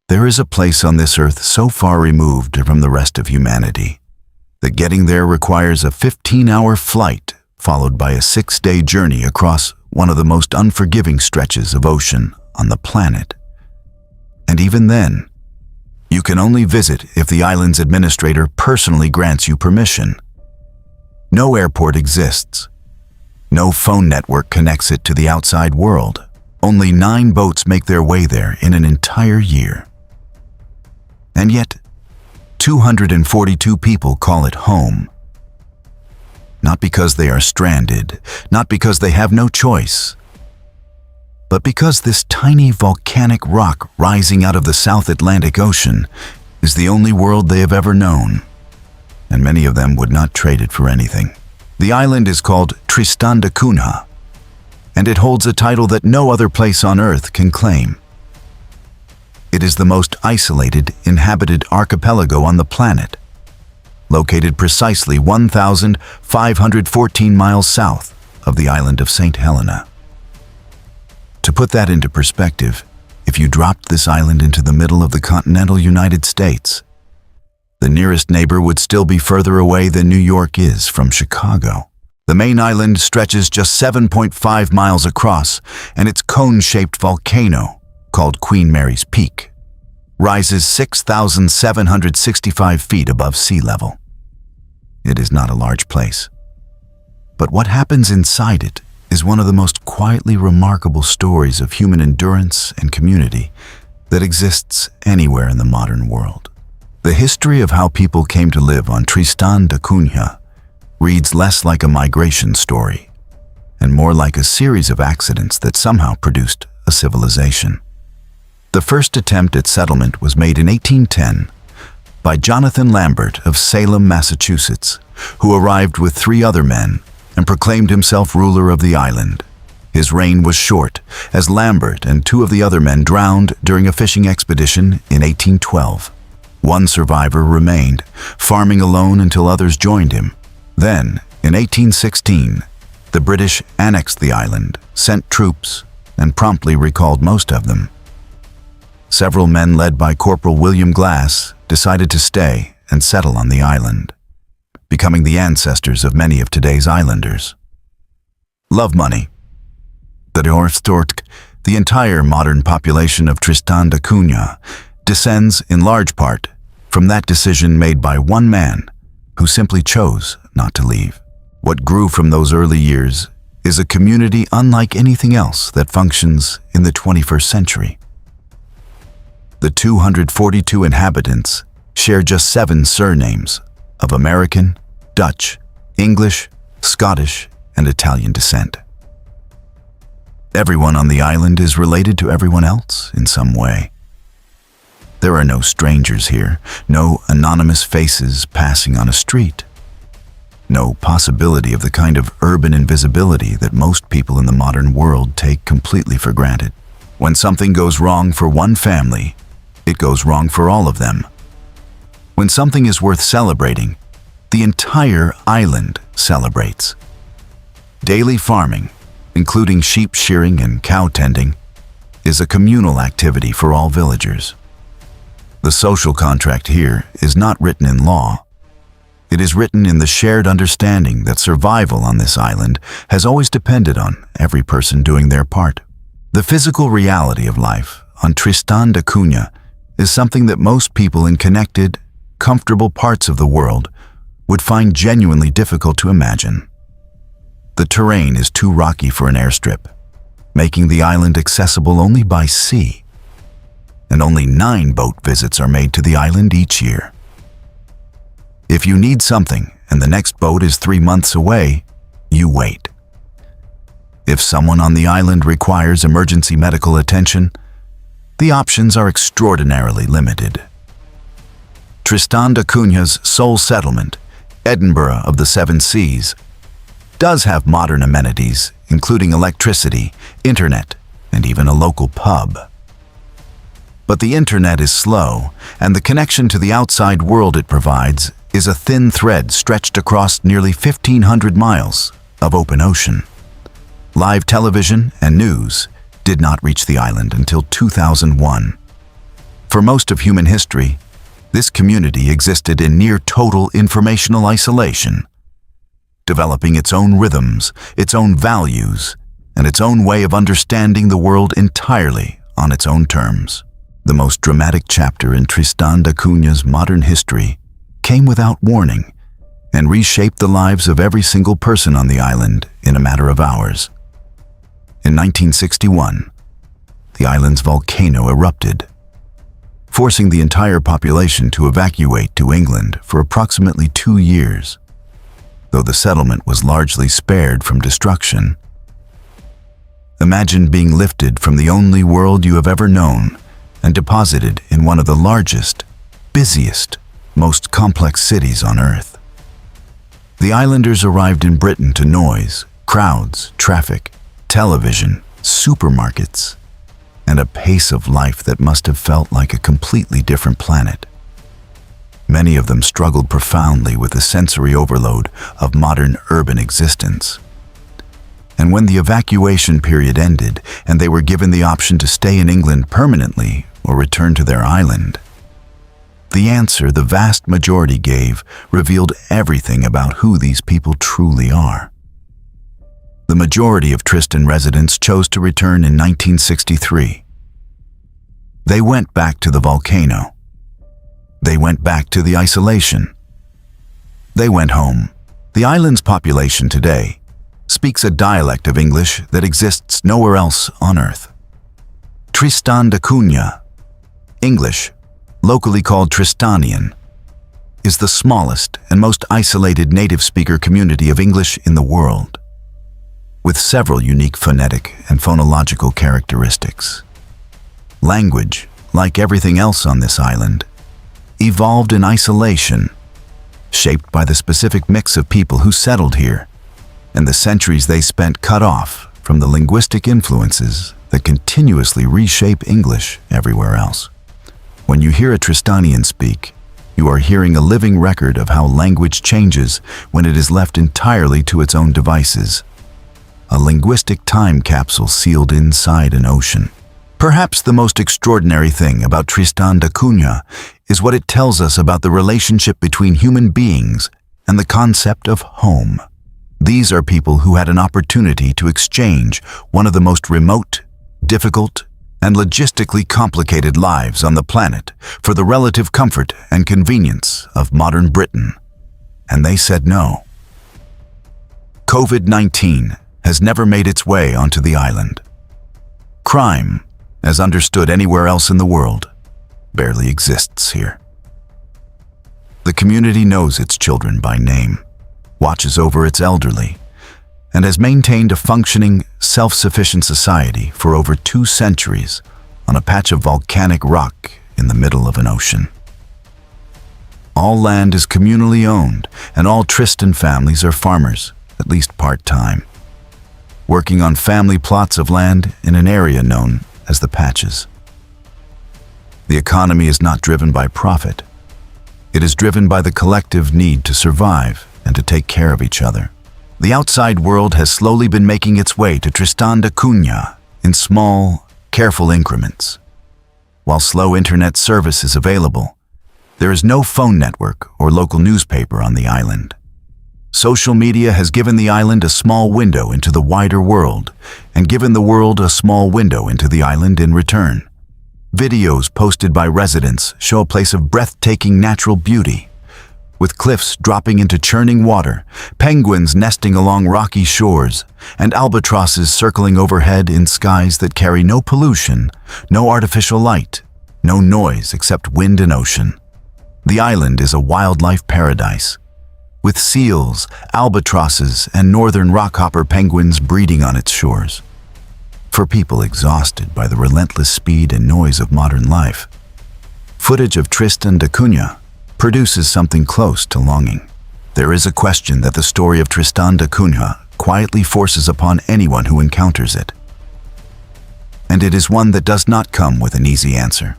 There is a place on this earth so far removed from the rest of humanity that getting there requires a 15-hour flight followed by a 6-day journey across one of the most unforgiving stretches of ocean on the planet. And even then, you can only visit if the island's administrator personally grants you permission. No airport exists. No phone network connects it to the outside world. Only 9 boats make their way there in an entire year. And yet, 242 people call it home. Not because they are stranded, not because they have no choice, but because this tiny volcanic rock rising out of the South Atlantic Ocean is the only world they have ever known, and many of them would not trade it for anything. The island is called Tristan da Cunha, and it holds a title that no other place on Earth can claim. It is the most isolated, inhabited archipelago on the planet, located precisely 1,514 miles south of the island of St. Helena. To put that into perspective, if you dropped this island into the middle of the continental United States, the nearest neighbor would still be further away than New York is from Chicago. The main island stretches just 7.5 miles across, and its cone-shaped volcano, called Queen Mary's Peak, rises 6,765 feet above sea level. It is not a large place. But what happens inside it is one of the most quietly remarkable stories of human endurance and community that exists anywhere in the modern world. The history of how people came to live on Tristan da Cunha reads less like a migration story and more like a series of accidents that somehow produced a civilization. The first attempt at settlement was made in 1810 by Jonathan Lambert of Salem, Massachusetts, who arrived with 3 other men and proclaimed himself ruler of the island. His reign was short, as Lambert and 2 of the other men drowned during a fishing expedition in 1812. One survivor remained, farming alone until others joined him. Then, in 1816, the British annexed the island, sent troops, and promptly recalled most of them. Several men led by Corporal William Glass decided to stay and settle on the island, becoming the ancestors of many of today's islanders. Love money. The entire modern population of Tristan da Cunha descends in large part from that decision made by one man who simply chose not to leave. What grew from those early years is a community unlike anything else that functions in the 21st century. The 242 inhabitants share just 7 surnames of American, Dutch, English, Scottish, and Italian descent. Everyone on the island is related to everyone else in some way. There are no strangers here, no anonymous faces passing on a street, no possibility of the kind of urban invisibility that most people in the modern world take completely for granted. When something goes wrong for one family, it goes wrong for all of them. When something is worth celebrating, the entire island celebrates. Daily farming, including sheep shearing and cow tending, is a communal activity for all villagers. The social contract here is not written in law. It is written in the shared understanding that survival on this island has always depended on every person doing their part. The physical reality of life on Tristan da Cunha is something that most people in connected, comfortable parts of the world would find genuinely difficult to imagine. The terrain is too rocky for an airstrip, making the island accessible only by sea, and only 9 boat visits are made to the island each year. If you need something and the next boat is 3 months away, you wait. If someone on the island requires emergency medical attention, the options are extraordinarily limited. Tristan da Cunha's sole settlement, Edinburgh of the 7 Seas, does have modern amenities, including electricity, internet, and even a local pub. But the internet is slow, and the connection to the outside world it provides is a thin thread stretched across nearly 1,500 miles of open ocean. Live television and news did not reach the island until 2001. For most of human history, this community existed in near total informational isolation, developing its own rhythms, its own values, and its own way of understanding the world entirely on its own terms. The most dramatic chapter in Tristan da Cunha's modern history came without warning and reshaped the lives of every single person on the island in a matter of hours. In 1961, the island's volcano erupted, forcing the entire population to evacuate to England for approximately 2 years. Though the settlement was largely spared from destruction. Imagine being lifted from the only world you have ever known and deposited in one of the largest, busiest, most complex cities on Earth. The islanders arrived in Britain to noise, crowds, traffic, television, supermarkets, and a pace of life that must have felt like a completely different planet. Many of them struggled profoundly with the sensory overload of modern urban existence. And when the evacuation period ended and they were given the option to stay in England permanently or return to their island, the answer the vast majority gave revealed everything about who these people truly are. The majority of Tristan residents chose to return in 1963. They went back to the volcano. They went back to the isolation. They went home. The island's population today speaks a dialect of English that exists nowhere else on Earth. Tristan da Cunha, English, locally called Tristanian, is the smallest and most isolated native speaker community of English in the world, with several unique phonetic and phonological characteristics. Language, like everything else on this island, evolved in isolation, shaped by the specific mix of people who settled here and the centuries they spent cut off from the linguistic influences that continuously reshape English everywhere else. When you hear a Tristanian speak, you are hearing a living record of how language changes when it is left entirely to its own devices. A linguistic time capsule sealed inside an ocean. Perhaps the most extraordinary thing about Tristan da Cunha is what it tells us about the relationship between human beings and the concept of home. These are people who had an opportunity to exchange one of the most remote, difficult, and logistically complicated lives on the planet for the relative comfort and convenience of modern Britain. And they said no. COVID-19 has never made its way onto the island. Crime, as understood anywhere else in the world, barely exists here. The community knows its children by name, watches over its elderly, and has maintained a functioning, self-sufficient society for over 2 centuries on a patch of volcanic rock in the middle of an ocean. All land is communally owned, and all Tristan families are farmers, at least part-time, working on family plots of land in an area known as the Patches. The economy is not driven by profit. It is driven by the collective need to survive and to take care of each other. The outside world has slowly been making its way to Tristan da Cunha in small, careful increments. While slow internet service is available, there is no phone network or local newspaper on the island. Social media has given the island a small window into the wider world, and given the world a small window into the island in return. Videos posted by residents show a place of breathtaking natural beauty, with cliffs dropping into churning water, penguins nesting along rocky shores, and albatrosses circling overhead in skies that carry no pollution, no artificial light, no noise except wind and ocean. The island is a wildlife paradise, with seals, albatrosses, and northern rockhopper penguins breeding on its shores. For people exhausted by the relentless speed and noise of modern life, footage of Tristan da Cunha produces something close to longing. There is a question that the story of Tristan da Cunha quietly forces upon anyone who encounters it. And it is one that does not come with an easy answer.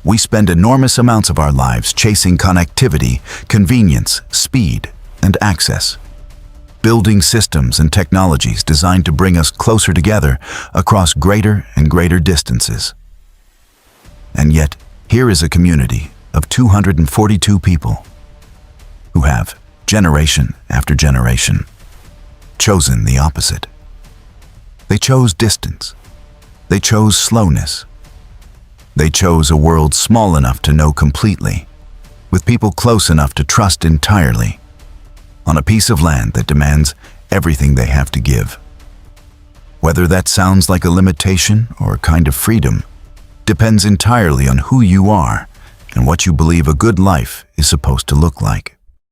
We spend enormous amounts of our lives chasing connectivity, convenience, speed, and access, building systems and technologies designed to bring us closer together across greater and greater distances. And yet, here is a community of 242 people who have, generation after generation, chosen the opposite. They chose distance. They chose slowness. They chose a world small enough to know completely, with people close enough to trust entirely, on a piece of land that demands everything they have to give. Whether that sounds like a limitation or a kind of freedom depends entirely on who you are and what you believe a good life is supposed to look like.